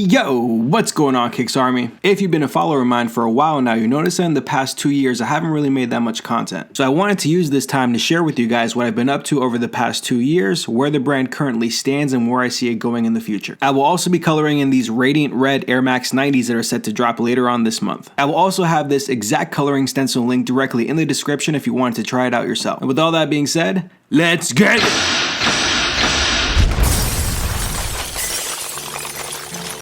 Yo, what's going on, Kicks Army? If you've been a follower of mine for a while now, you notice that in the past 2 years I haven't really made that much content. So I wanted to use this time to share with you guys what I've been up to over the past 2 years, where the brand currently stands, and where I see it going in the future. I will also be coloring in these radiant red Air Max 90s that are set to drop later on this month. I will also have this exact coloring stencil link directly in the description if you wanted to try it out yourself. And with all that being said, let's get it!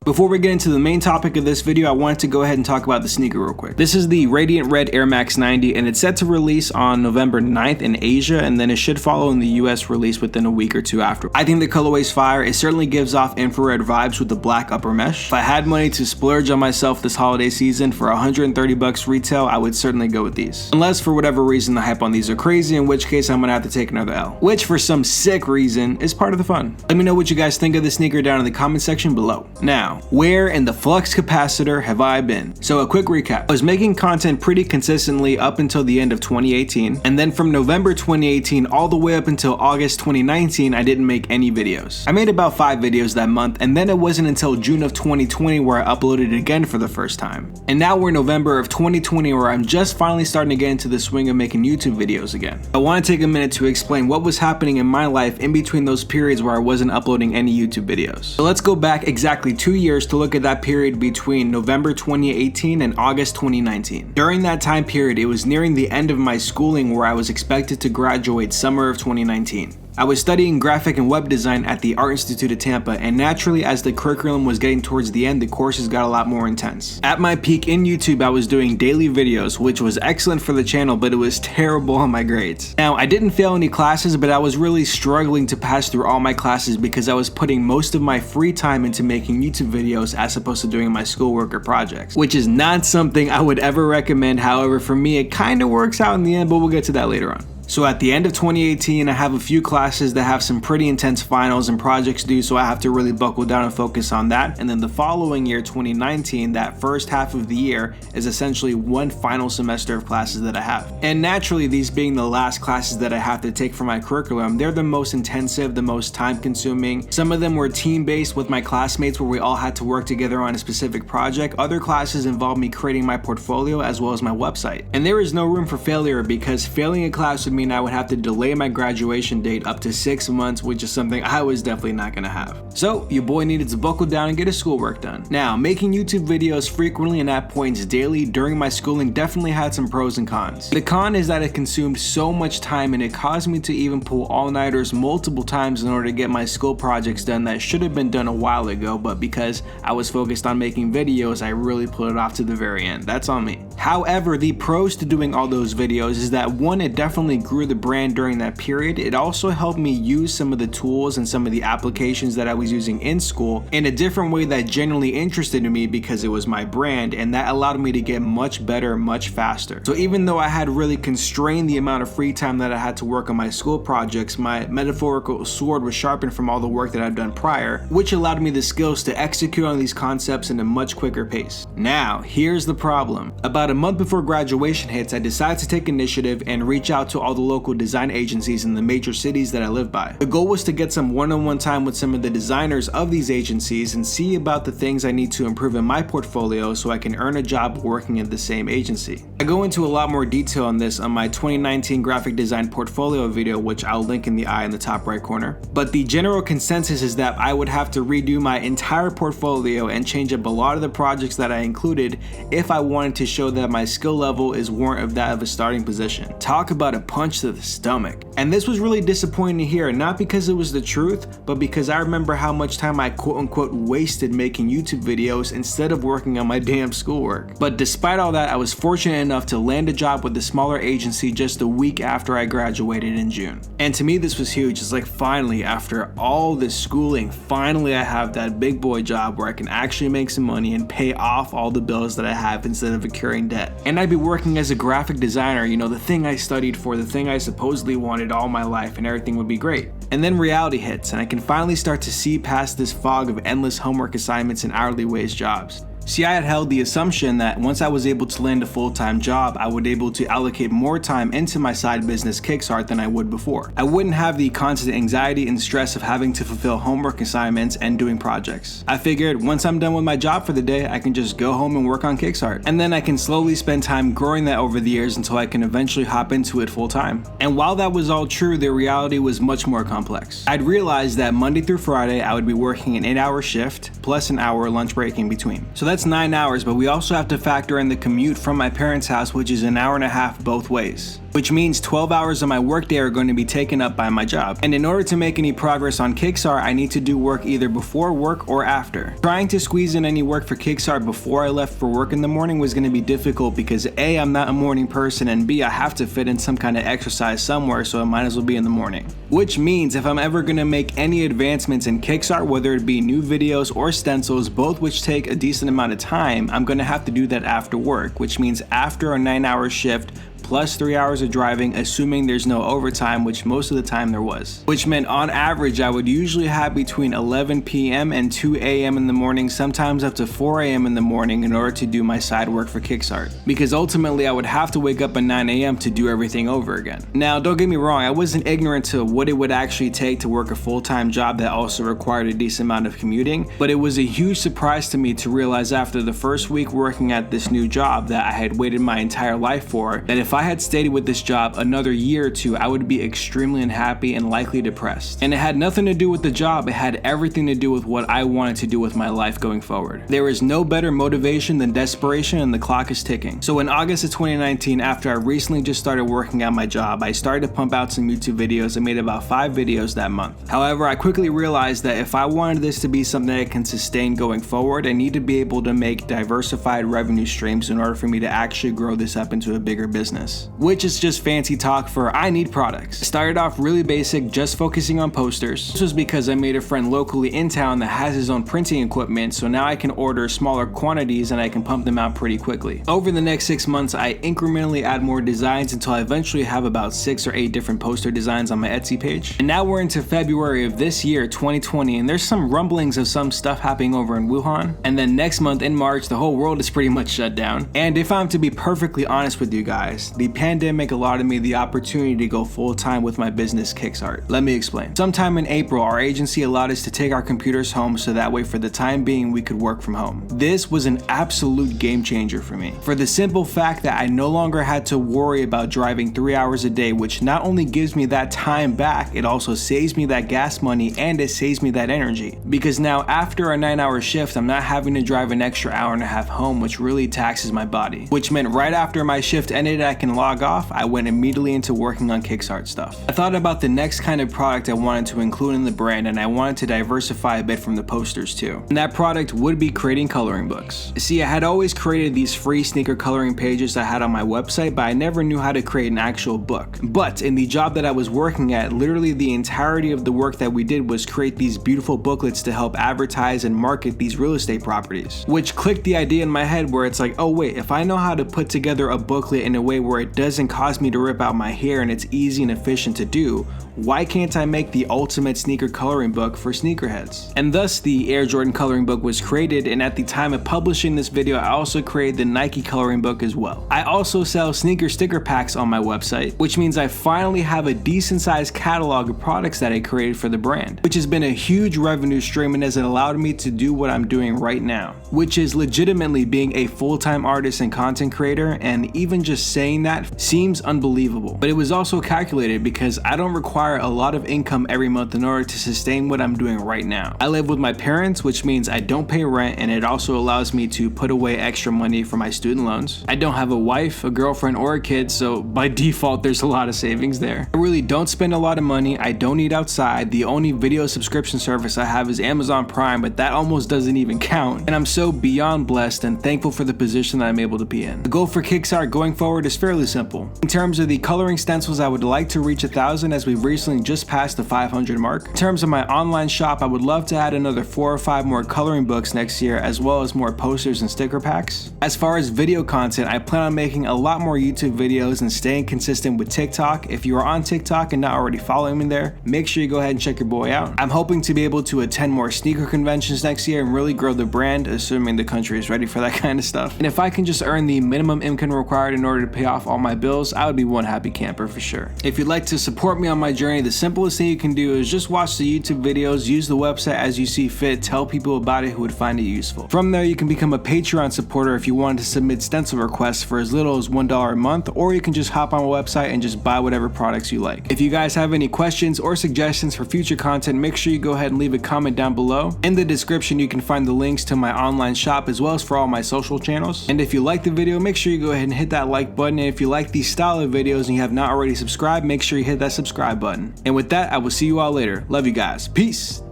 Before we get into the main topic of this video, I wanted to go ahead and talk about the sneaker real quick. This is the Radiant Red Air Max 90, and it's set to release on November 9th in Asia, and then it should follow in the US release within a week or two after. I think the colorway's fire. It certainly gives off infrared vibes with the black upper mesh. If I had money to splurge on myself this holiday season for 130 bucks retail, I would certainly go with these. Unless for whatever reason the hype on these are crazy, in which case I'm gonna have to take another L. Which for some sick reason is part of the fun. Let me know what you guys think of the sneaker down in the comment section below. Now, where in the flux capacitor have I been? So a quick recap. I was making content pretty consistently up until the end of 2018, and then from November 2018 all the way up until August 2019 I didn't make any videos. I made about 5 videos that month, and then it wasn't until June of 2020 where I uploaded again for the first time. And now we're November of 2020 where I'm just finally starting to get into the swing of making YouTube videos again. I want to take a minute to explain what was happening in my life in between those periods where I wasn't uploading any YouTube videos. So let's go back exactly 2 years to look at that period between November 2018 and August 2019. During that time period, it was nearing the end of my schooling where I was expected to graduate summer of 2019. I was studying graphic and web design at the Art Institute of Tampa, and naturally as the curriculum was getting towards the end, the courses got a lot more intense. At my peak in YouTube, I was doing daily videos, which was excellent for the channel, but it was terrible on my grades. Now, I didn't fail any classes, but I was really struggling to pass through all my classes because I was putting most of my free time into making YouTube videos as opposed to doing my schoolwork or projects, which is not something I would ever recommend. However, for me, it kind of works out in the end, but we'll get to that later on. So at the end of 2018, I have a few classes that have some pretty intense finals and projects due, so I have to really buckle down and focus on that. And then the following year, 2019, that first half of the year is essentially one final semester of classes that I have. And naturally, these being the last classes that I have to take for my curriculum, they're the most intensive, the most time consuming. Some of them were team-based with my classmates where we all had to work together on a specific project. Other classes involved me creating my portfolio as well as my website. And there is no room for failure because failing a class would mean I would have to delay my graduation date up to 6 months, which is something I was definitely not gonna have. So your boy needed to buckle down and get his schoolwork done. Now, making YouTube videos frequently and at points daily during my schooling definitely had some pros and cons. The con is that it consumed so much time and it caused me to even pull all-nighters multiple times in order to get my school projects done that should have been done a while ago, but because I was focused on making videos, I really put it off to the very end. That's on me. However, the pros to doing all those videos is that one, it definitely grew the brand during that period. It also helped me use some of the tools and some of the applications that I was using in school in a different way that genuinely interested me because it was my brand, and that allowed me to get much better much faster. So even though I had really constrained the amount of free time that I had to work on my school projects, my metaphorical sword was sharpened from all the work that I've done prior, which allowed me the skills to execute on these concepts in a much quicker pace. Now, here's the problem. About a month before graduation hits, I decided to take initiative and reach out to all the local design agencies in the major cities that I live by. The goal was to get some one-on-one time with some of the designers of these agencies and see about the things I need to improve in my portfolio so I can earn a job working at the same agency. I go into a lot more detail on this on my 2019 graphic design portfolio video, which I'll link in the eye in the top right corner. But the general consensus is that I would have to redo my entire portfolio and change up a lot of the projects that I included if I wanted to show that my skill level is warrant of that of a starting position. Talk about a punch to the stomach. And this was really disappointing to hear, not because it was the truth, but because I remember how much time I quote-unquote wasted making YouTube videos instead of working on my damn schoolwork. But despite all that, I was fortunate enough to land a job with a smaller agency just a week after I graduated in June. And to me, this was huge. It's like, finally, after all this schooling, finally I have that big boy job where I can actually make some money and pay off all the bills that I have instead of accruing debt. And I'd be working as a graphic designer, you know, the thing I studied for, the thing I supposedly wanted all my life, and everything would be great. And then reality hits, and I can finally start to see past this fog of endless homework assignments and hourly wage jobs. See, I had held the assumption that once I was able to land a full-time job, I would be able to allocate more time into my side business KicksArt than I would before. I wouldn't have the constant anxiety and stress of having to fulfill homework assignments and doing projects. I figured once I'm done with my job for the day, I can just go home and work on KicksArt. And then I can slowly spend time growing that over the years until I can eventually hop into it full time. And while that was all true, the reality was much more complex. I'd realized that Monday through Friday, I would be working an 8-hour shift plus an hour lunch break in between. So that's 9 hours, but we also have to factor in the commute from my parents' house, which is an hour and a half both ways, which means 12 hours of my workday are going to be taken up by my job. And in order to make any progress on KicksArt, I need to do work either before work or after. Trying to squeeze in any work for KicksArt before I left for work in the morning was going to be difficult because A, I'm not a morning person, and B, I have to fit in some kind of exercise somewhere, so it might as well be in the morning. Which means if I'm ever going to make any advancements in KicksArt, whether it be new videos or stencils, both which take a decent amount of time, I'm going to have to do that after work, which means after a 9-hour shift plus 3 hours of driving, assuming there's no overtime, which most of the time there was. Which meant on average, I would usually have between 11 p.m. and 2 a.m. in the morning, sometimes up to 4 a.m. in the morning in order to do my side work for KicksArt. Because ultimately, I would have to wake up at 9 a.m. to do everything over again. Now, don't get me wrong, I wasn't ignorant to what it would actually take to work a full-time job that also required a decent amount of commuting, but it was a huge surprise to me to realize after the first week working at this new job that I had waited my entire life for, that if I had stayed with this job another year or two, I would be extremely unhappy and likely depressed. And it had nothing to do with the job, it had everything to do with what I wanted to do with my life going forward. There is no better motivation than desperation, and the clock is ticking. So in August of 2019, after I recently just started working at my job, I started to pump out some YouTube videos. I made about 5 videos that month. However, I quickly realized that if I wanted this to be something I can sustain going forward, I need to be able to make diversified revenue streams in order for me to actually grow this up into a bigger business. Which is just fancy talk for I need products. I started off really basic, just focusing on posters. This was because I made a friend locally in town that has his own printing equipment, so now I can order smaller quantities and I can pump them out pretty quickly. Over the next 6 months, I incrementally add more designs until I eventually have about 6 or 8 different poster designs on my Etsy page. And now we're into February of this year, 2020, and there's some rumblings of some stuff happening over in Wuhan. And then next month in March, the whole world is pretty much shut down. And if I'm to be perfectly honest with you guys, the pandemic allotted me the opportunity to go full-time with my business KicksArt. Let me explain. Sometime in April, our agency allowed us to take our computers home so that way for the time being we could work from home. This was an absolute game changer for me, for the simple fact that I no longer had to worry about driving 3 hours a day, which not only gives me that time back, it also saves me that gas money and it saves me that energy. Because now after a 9-hour shift, I'm not having to drive an extra hour and a half home, which really taxes my body. Which meant right after my shift ended, I can log off. I went immediately into working on KicksArt stuff. I thought about the next kind of product I wanted to include in the brand, and I wanted to diversify a bit from the posters too. And that product would be creating coloring books. See, I had always created these free sneaker coloring pages I had on my website, but I never knew how to create an actual book. But in the job that I was working at, literally the entirety of the work that we did was create these beautiful booklets to help advertise and market these real estate properties. Which clicked the idea in my head where it's like, oh wait, if I know how to put together a booklet in a way where it doesn't cause me to rip out my hair and it's easy and efficient to do, why can't I make the ultimate sneaker coloring book for sneakerheads? And thus the Air Jordan coloring book was created, and at the time of publishing this video, I also created the Nike coloring book as well. I also sell sneaker sticker packs on my website, which means I finally have a decent sized catalog of products that I created for the brand, which has been a huge revenue stream and has allowed me to do what I'm doing right now, which is legitimately being a full-time artist and content creator. And even just saying that seems unbelievable, but it was also calculated because I don't require a lot of income every month in order to sustain what I'm doing right now. I live with my parents, which means I don't pay rent, and it also allows me to put away extra money for my student loans. I don't have a wife, a girlfriend, or a kid, so by default there's a lot of savings there. I really don't spend a lot of money. I don't eat outside. The only video subscription service I have is Amazon Prime, but that almost doesn't even count. And I'm so beyond blessed and thankful for the position that I'm able to be in. The goal for KicksArt going forward is fairly simple. In terms of the coloring stencils, I would like to reach 1,000 as we've recently just passed the 500 mark. In terms of my online shop, I would love to add another 4 or 5 more coloring books next year, as well as more posters and sticker packs. As far as video content, I plan on making a lot more YouTube videos and staying consistent with TikTok. If you are on TikTok and not already following me there, make sure you go ahead and check your boy out. I'm hoping to be able to attend more sneaker conventions next year and really grow the brand, assuming the country is ready for that kind of stuff. And if I can just earn the minimum income required in order to pay off all my bills, I would be one happy camper for sure. If you'd like to support me on my journey, the simplest thing you can do is just watch the YouTube videos, use the website as you see fit, tell people about it who would find it useful. From there, you can become a Patreon supporter if you wanted to submit stencil requests for as little as $1 a month, or you can just hop on my website and just buy whatever products you like. If you guys have any questions or suggestions for future content, make sure you go ahead and leave a comment down below. In the description, you can find the links to my online shop as well as for all my social channels. And if you like the video, make sure you go ahead and hit that like button. And if you like these style of videos and you have not already subscribed, make sure you hit that subscribe button. And with that, I will see you all later. Love you guys. Peace.